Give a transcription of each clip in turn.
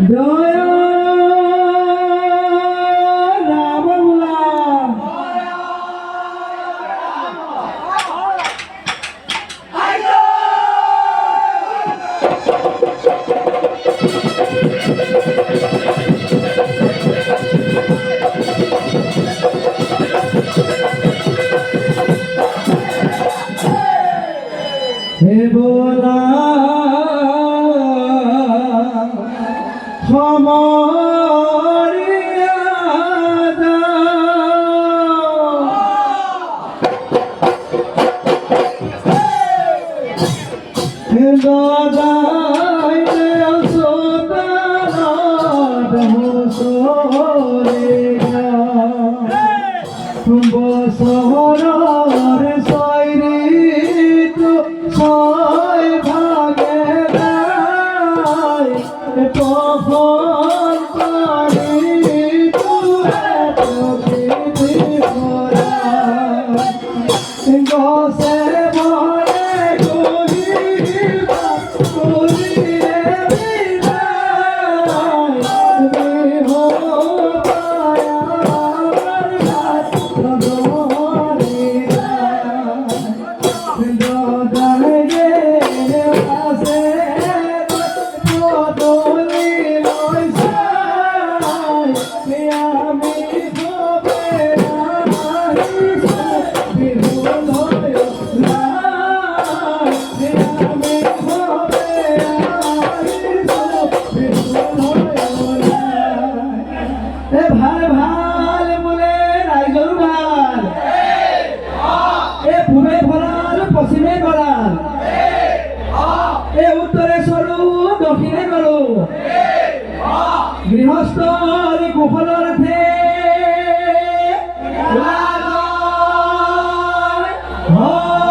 জয় রামলা হে বোলা গৃহস্থর কুশলরথে ভরা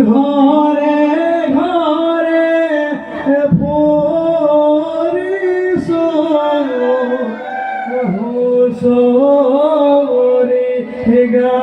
ঘরে ঘরে পরিসরে গা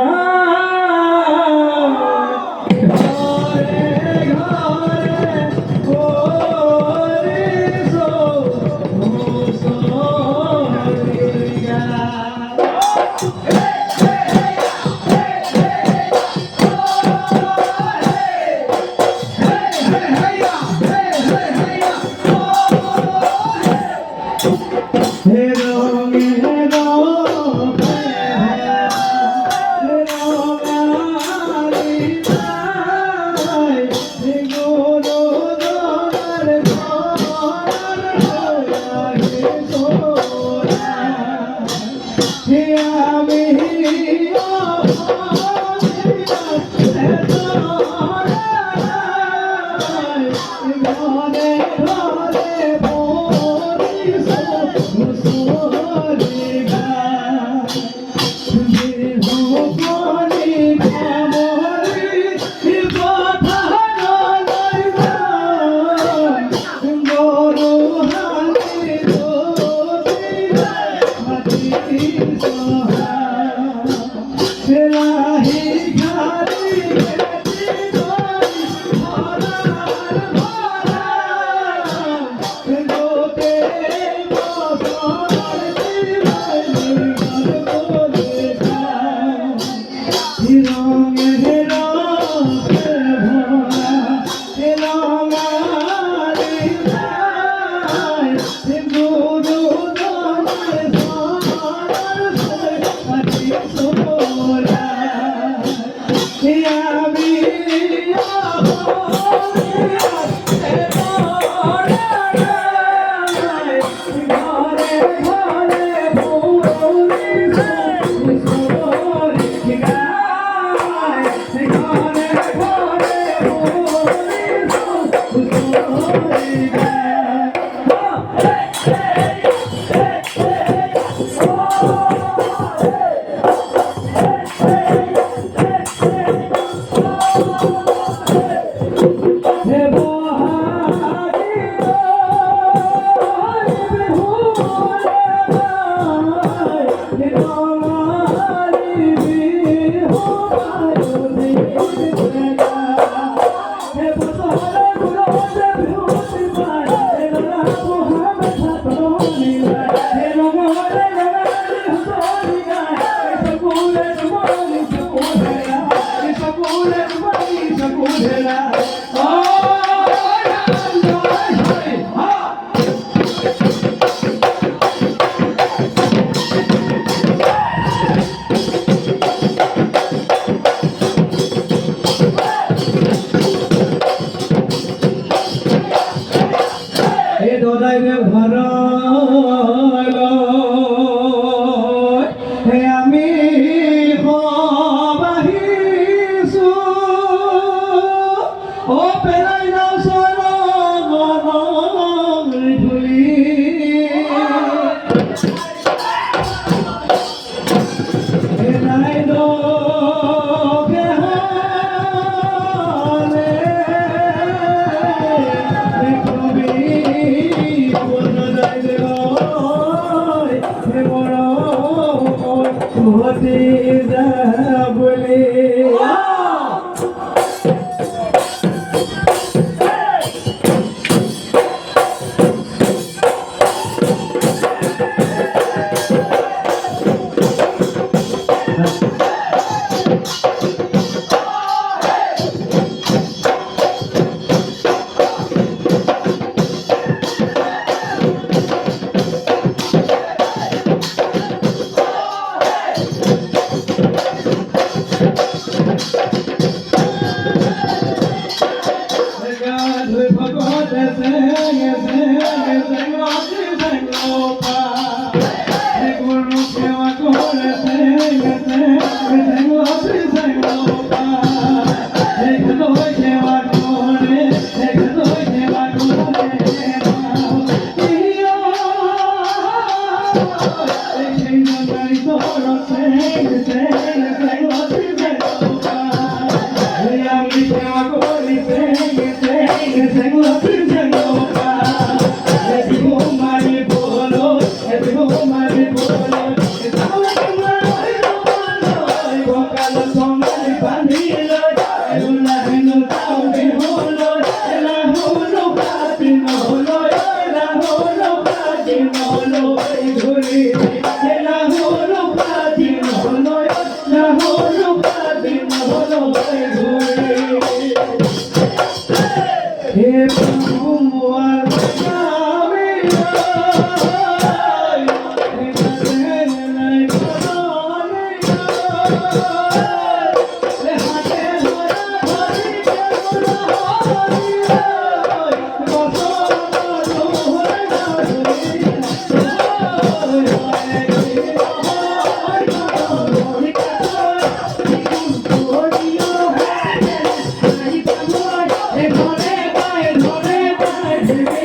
দদাই ঘর হে আমি বাহিছো ও পেলাই নাও চৰণ ধূলি হে নাই হতে যাবলে ধরে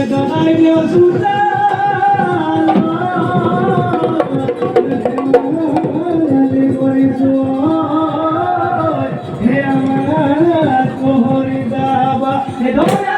দোহাই দিও সুলতান হে আমার কোহরি বাবা হে দোয়া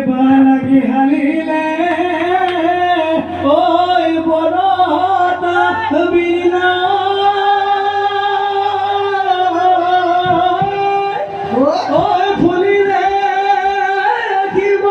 বালাগি হালিলে ওই বড়টা বিনা ওই ফুলিলে কিব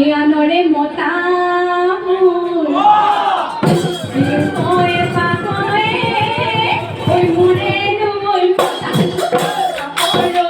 Ianore motamu Oy pakoe Oy murenu oy motamu Apolo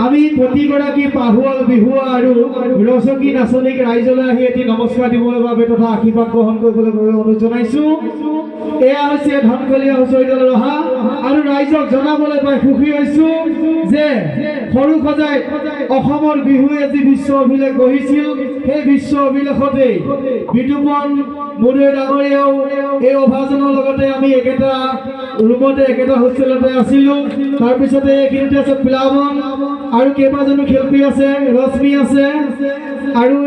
আমি প্ৰতিগৰাকী পাহুৱাল বিহুৱা আৰু ৰচকী নাচনীক ৰাইজলৈ আহি এটি নমস্কাৰ দিবলৈ বাবে তথা আশীৰ্বাদ গ্ৰহণ কৰিবলৈ অনুৰোধ জনাইছোঁ। এয়া হৈছে ধনকলীয়া হুঁচৰি দল ৰহা আৰু ৰাইজক জনাবলৈ পাই সুখী হৈছোঁ যে সৰু সজাই অসমৰ বিহুৱে যি বিশ্ব অভিলেখ গঢ়িছিল সেই বিশ্ব অভিলেখতেই বিতুপন মুদৈ ডাঙৰীয়াও এই অভাজনৰ লগতে আমি একেটা ৰুমতে একেটা হোষ্টেলতে আছিলোঁ। তাৰপিছতে এইখিনিতে আছে প্লাৱন আৰু কেইবাজনো শিল্পী আছে, ৰশ্মি আছে আৰু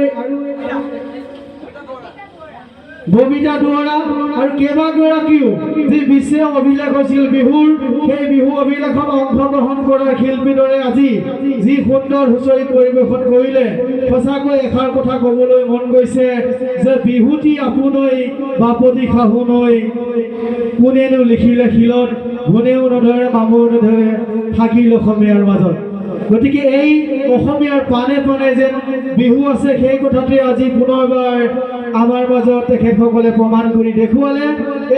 ববিতা দুৱৰা আৰু কেইবাগৰাকীও যি বিশ্ব অভিলেখ হৈছিল বিহুৰ, সেই বিহু অভিলেখত অংশগ্ৰহণ কৰা শিল্পীৰ দৰে আজি যি সুন্দৰ হুঁচৰি পৰিৱেশন কৰিলে সঁচাকৈ এষাৰ কথা ক'বলৈ মন গৈছে যে বিহুতি আপোনৈ বাপতি শাহুনৈ, কোনেনো লিখিলে শিলত, কোনেও নধৰে মামুৰ নধৰে থাকিল অসমীয়াৰ মাজত। গতিকে এই অসমীয়াৰ পানে পানে যেন বিহু আছে সেই কথাতে আজি পুনৰবাৰ আমাৰ মাজত তেখেতসকলে প্ৰমাণ কৰি দেখুৱালে।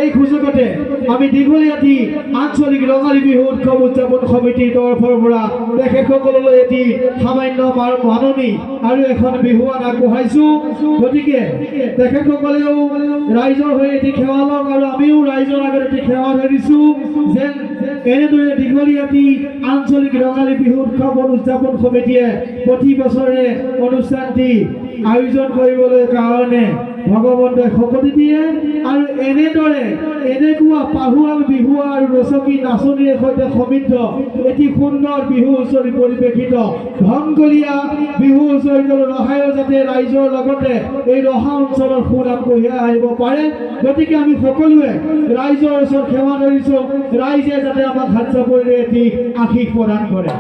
এই সুযোগতে আমি দীঘলীয়াতি আঞ্চলিক ৰঙালী বিহু উৎসৱ উদযাপন সমিতিৰ তৰফৰ পৰা তেখেতসকললৈ এটি সামান্য মাননি আৰু এখন বিহুৱান আগবঢ়াইছোঁ। গতিকে তেখেতসকলেও ৰাইজৰ হৈ এটি সেৱা লওক আৰু আমিও ৰাইজৰ আগত এটি সেৱা ধৰিছোঁ যেন এনেদৰে দীঘলীয়াতি আঞ্চলিক ৰঙালী বিহু উৎসৱ উদযাপন সমিতিয়ে প্ৰতি বছৰে অনুষ্ঠানটি আয়োজন কৰিবলৈ কাৰণে ভগৱন্তই শক্তি দিয়ে আৰু এনেদৰে এনেকুৱা পাহুৱাল বিহুৱা আৰু ৰচকী নাচনীৰ সৈতে সমৃদ্ধ এটি সুন্দৰ বিহু হুঁচৰি পৰিৱেশিত ধনকলীয়া বিহু হুঁচৰি দল ৰহায়ো যাতে ৰাইজৰ লগতে এই ৰহা অঞ্চলৰ সুনাম কঢ়িয়াই আহিব পাৰে। গতিকে আমি সকলোৱে ৰাইজৰ ওচৰত সেৱা ধৰিছোঁ, ৰাইজে যাতে আমাক হাত চাপৰিৰে এটি আশীষ প্ৰদান কৰে।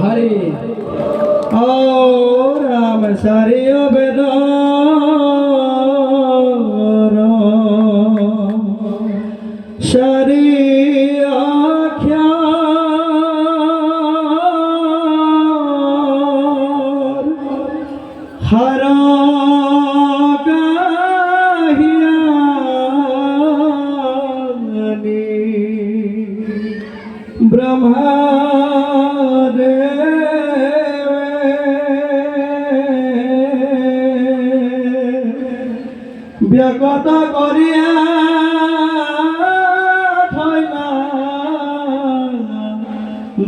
হৰি ৰাম চাৰিও বেদ চাৰি আখ্যাৰ হৰ গাহিয়ানি ব্ৰহ্মা ব্যাকত করিয়া থইলা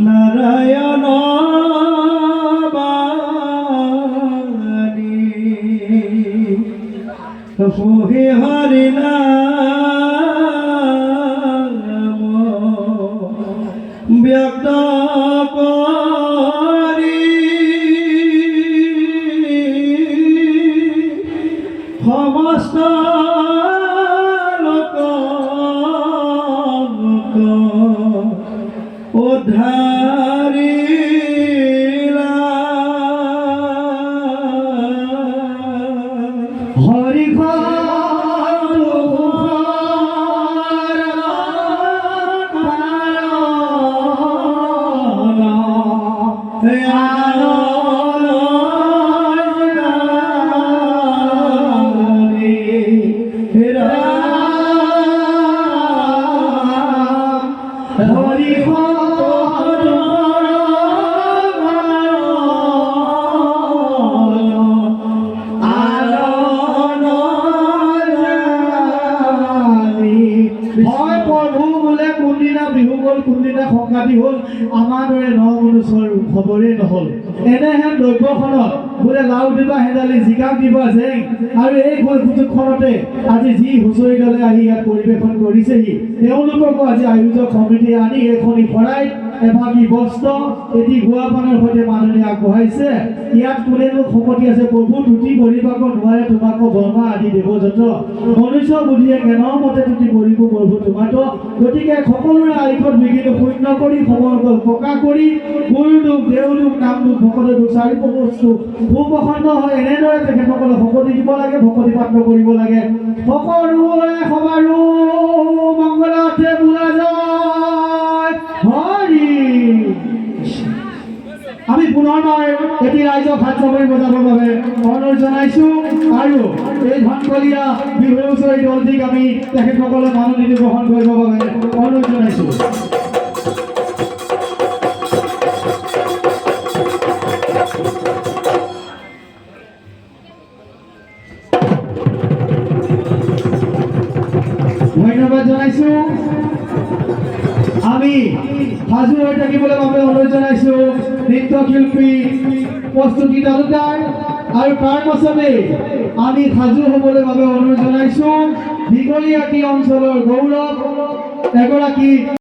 নারায়ণ বাণী পুহি হরি নাম ব্যক্ত করি সমস্ত লোক উদ্ধারিলা হরি হয় প্ৰভু বোলে কোনদিনা বিহু গ'ল কোনদিনা সংক্ৰান্তি হ'ল আমাৰ দৰে ন মনুষ্যৰ খবৰেই নহ'ল। এনেহেন দ্ৰব্যখনত বোলে লাও দিবা হেদালি জিকাক দিবা জেং আৰু এই সুযোগখনতে আজি যি হুঁচৰি দলে আহি ইয়াত পৰিৱেশন কৰিছেহি তেওঁলোককো আজি আয়োজক সমিতিয়ে আনি এইখনি শৰাইত এভাগি বস্ত্ৰ এটি গুৱাপানৰ সৈতে মাননি আগবঢ়াইছে ইয়াত কোনেনো শপতি আছে প্ৰভু তুতি কৰিবাক নোৱাৰে তোমাক বৰ্মা আদি দেৱযত মনুষ্য বুদ্ধিয়ে জ্ঞানৰ মতে তুতি কৰিব প্ৰভু তোমাতো গতিকে সকলোৰে আইকত বিঘিনি শূন্য কৰি সমৰকল প্ৰকাশ কৰি গুৰুদুখ দেউদুখ নামদুখ ভকত দুখ চাৰি বস্তু সুপ্ৰসন্ন হয় এনেদৰে তেখেতসকলে শপতি দিব লাগে ভকতি পাত্ৰ কৰিব লাগে সকলোৰে সবাৰো মংগলাৰ্থে বোলা যায় হৰি আমি পুনৰবাৰ এটি ৰাইজক হাত চাপৰি বজাবৰ বাবে অনুৰোধ জনাইছোঁ আৰু এই ধনকলীয়া বিহুৰ হুঁচৰি দলটিক আমি তেখেতসকলে মাননীতি গ্ৰহণ কৰিবৰ বাবে অনুৰোধ জনাইছোঁ ধন্যবাদ জনাইছোঁ আমি সাজু হৈ থাকিবলৈ বাবে অনুৰোধ জনাইছোঁ নৃত্যশিল্পী প্ৰস্তুতি তালুকাৰ আৰু তাৰ পাছতে আমি সাজু হ'বলৈ বাবে অনুৰোধ জনাইছোঁ দীঘলীয়াটি অঞ্চলৰ গৌৰৱ এগৰাকী